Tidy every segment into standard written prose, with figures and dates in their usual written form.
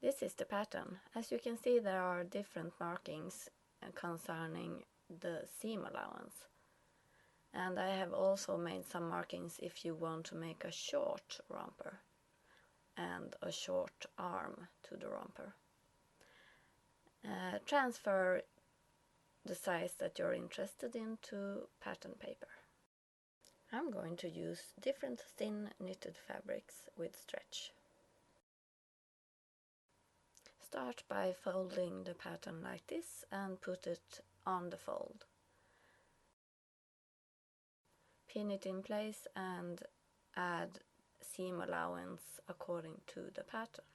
This is the pattern. As you can see, there are different markings concerning the seam allowance. And I have also made some markings if you want to make a short romper and a short arm to the romper. Transfer the size that you're interested in to pattern paper. I'm going to use different thin knitted fabrics with stretch. Start by folding the pattern like this and put it on the fold. Pin it in place and add seam allowance according to the pattern.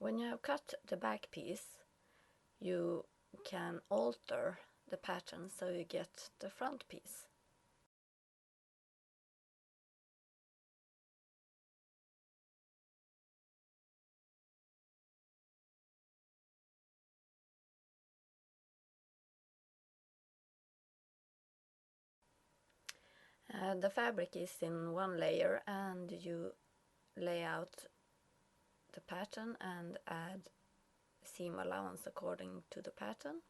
When you have cut the back piece, you can alter the pattern so you get the front piece. The fabric is in one layer and you lay out the pattern and add seam allowance according to the pattern.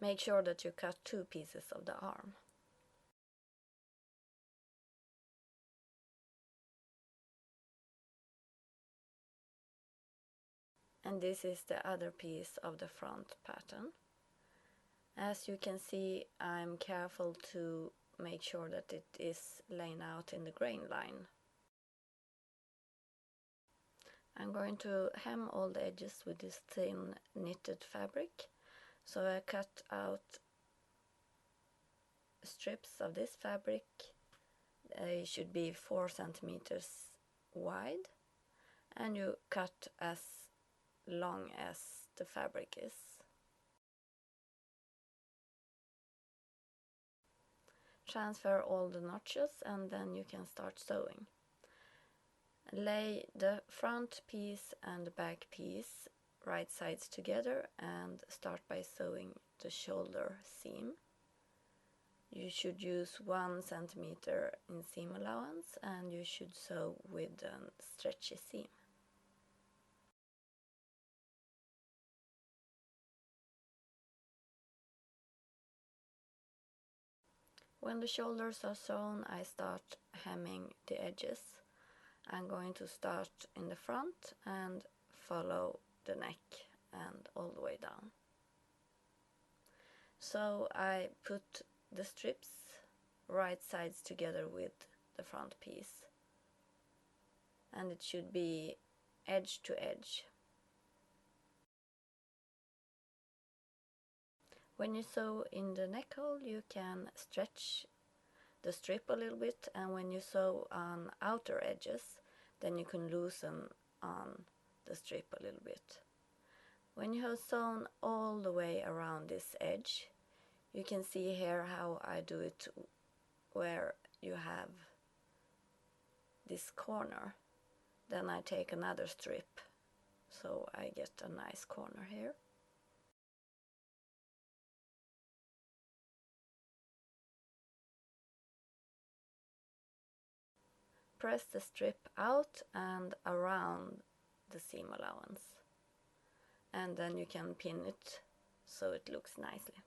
Make sure that you cut 2 pieces of the arm. And this is the other piece of the front pattern. As you can see, I'm careful to make sure that it is laid out in the grain line. I'm going to hem all the edges with this thin knitted fabric. So I cut out strips of this fabric. They should be 4 centimeters wide, and you cut as long as the fabric is. Transfer all the notches and then you can start sewing. Lay the front piece and the back piece right sides together and start by sewing the shoulder seam. You should use 1 centimeter in seam allowance and you should sew with a stretchy seam. When the shoulders are sewn, I start hemming the edges. I'm going to start in the front and follow the neck and all the way down. So I put the strips right sides together with the front piece, and it should be edge to edge. When you sew in the neck hole, you can stretch the strip a little bit, and when you sew on outer edges, then you can loosen on the strip a little bit. When you have sewn all the way around this edge, you can see here how I do it, where you have this corner. Then I take another strip, so I get a nice corner here. Press the strip out and around the seam allowance, and then you can pin it so it looks nicely.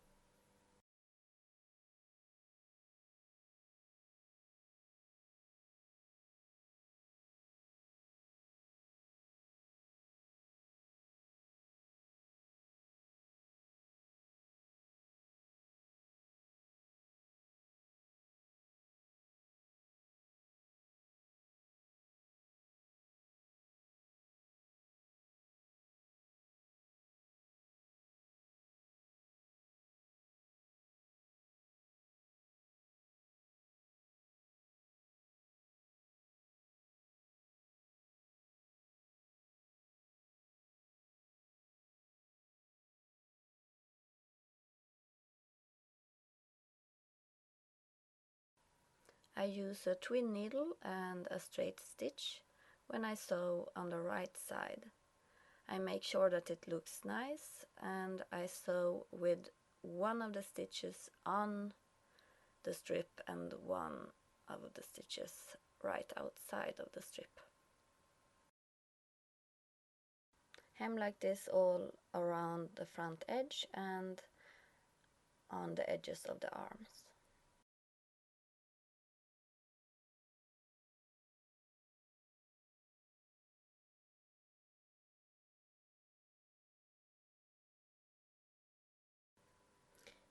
I use a twin needle and a straight stitch when I sew on the right side, I make sure that it looks nice, and I sew with one of the stitches on the strip and one of the stitches right outside of the strip. Hem like this all around the front edge and on the edges of the arms.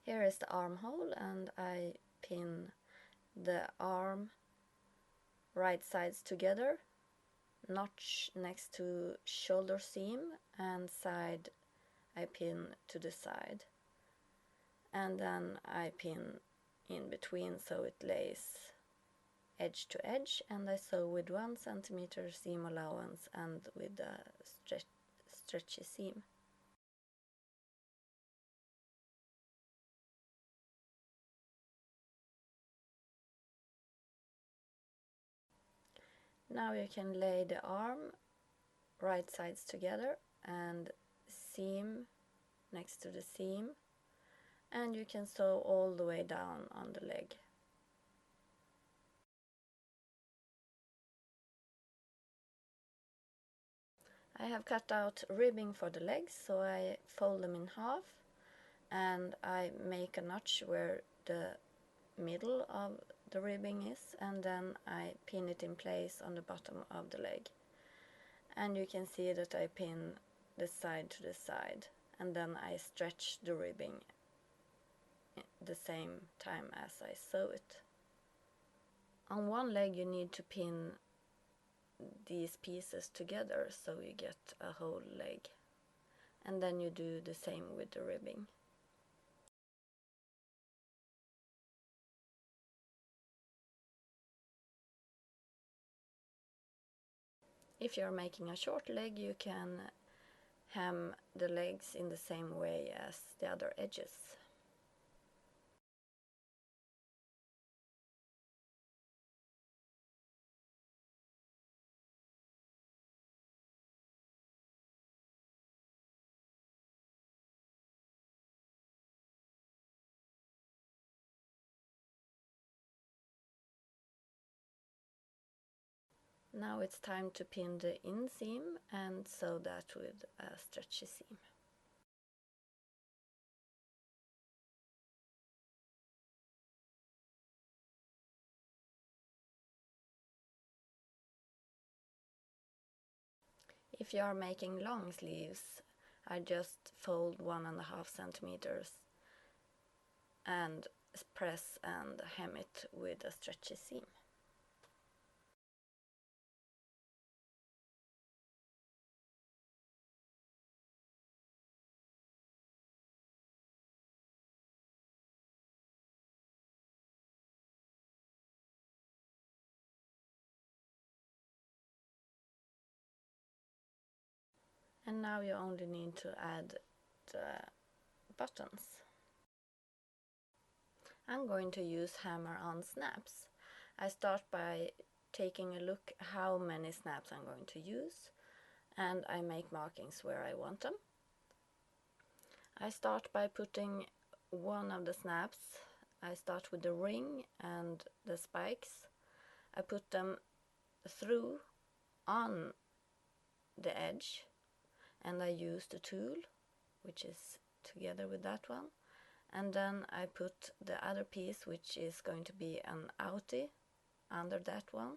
Here is the armhole, and I pin the arm right sides together, notch next to shoulder seam, and side I pin to the side. And then I pin in between so it lays edge to edge, and I sew with 1 centimeter seam allowance and with a stretchy seam. Now you can lay the arm right sides together and seam next to the seam, and you can sew all the way down on the leg. I have cut out ribbing for the legs, so I fold them in half and I make a notch where the middle of the ribbing is, and then I pin it in place on the bottom of the leg. And you can see that I pin the side to the side, and then I stretch the ribbing the same time as I sew it. On one leg you need to pin these pieces together so you get a whole leg, and then you do the same with the ribbing. If you're making a short leg, you can hem the legs in the same way as the other edges. Now it's time to pin the inseam and sew that with a stretchy seam. If you are making long sleeves, I just fold 1.5 centimeters and press and hem it with a stretchy seam. And now you only need to add the buttons. I'm going to use hammer-on snaps. I start by taking a look how many snaps I'm going to use, and I make markings where I want them. I start by putting one of the snaps. I start with the ring and the spikes. I put them through on the edge, and I use the tool, which is together with that one, and then I put the other piece, which is going to be an outie, under that one,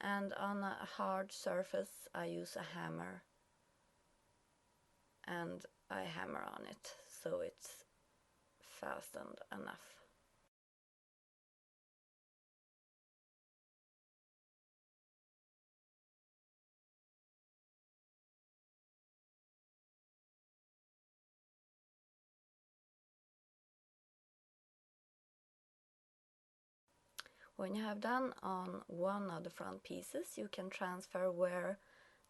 and on a hard surface I use a hammer and I hammer on it so it's fastened enough. When you have done on one of the front pieces, you can transfer where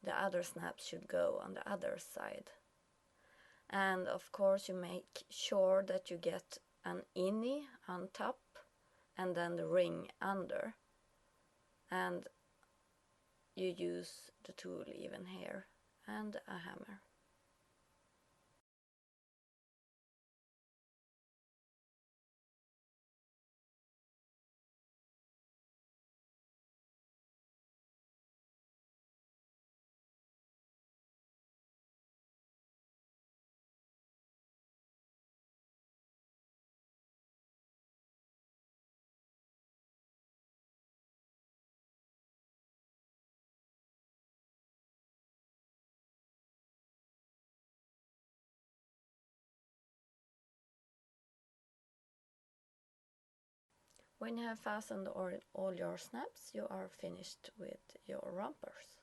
the other snaps should go on the other side. And of course you make sure that you get an innie on top and then the ring under. And you use the tool even here and a hammer. When you have fastened all your snaps, you are finished with your rompers.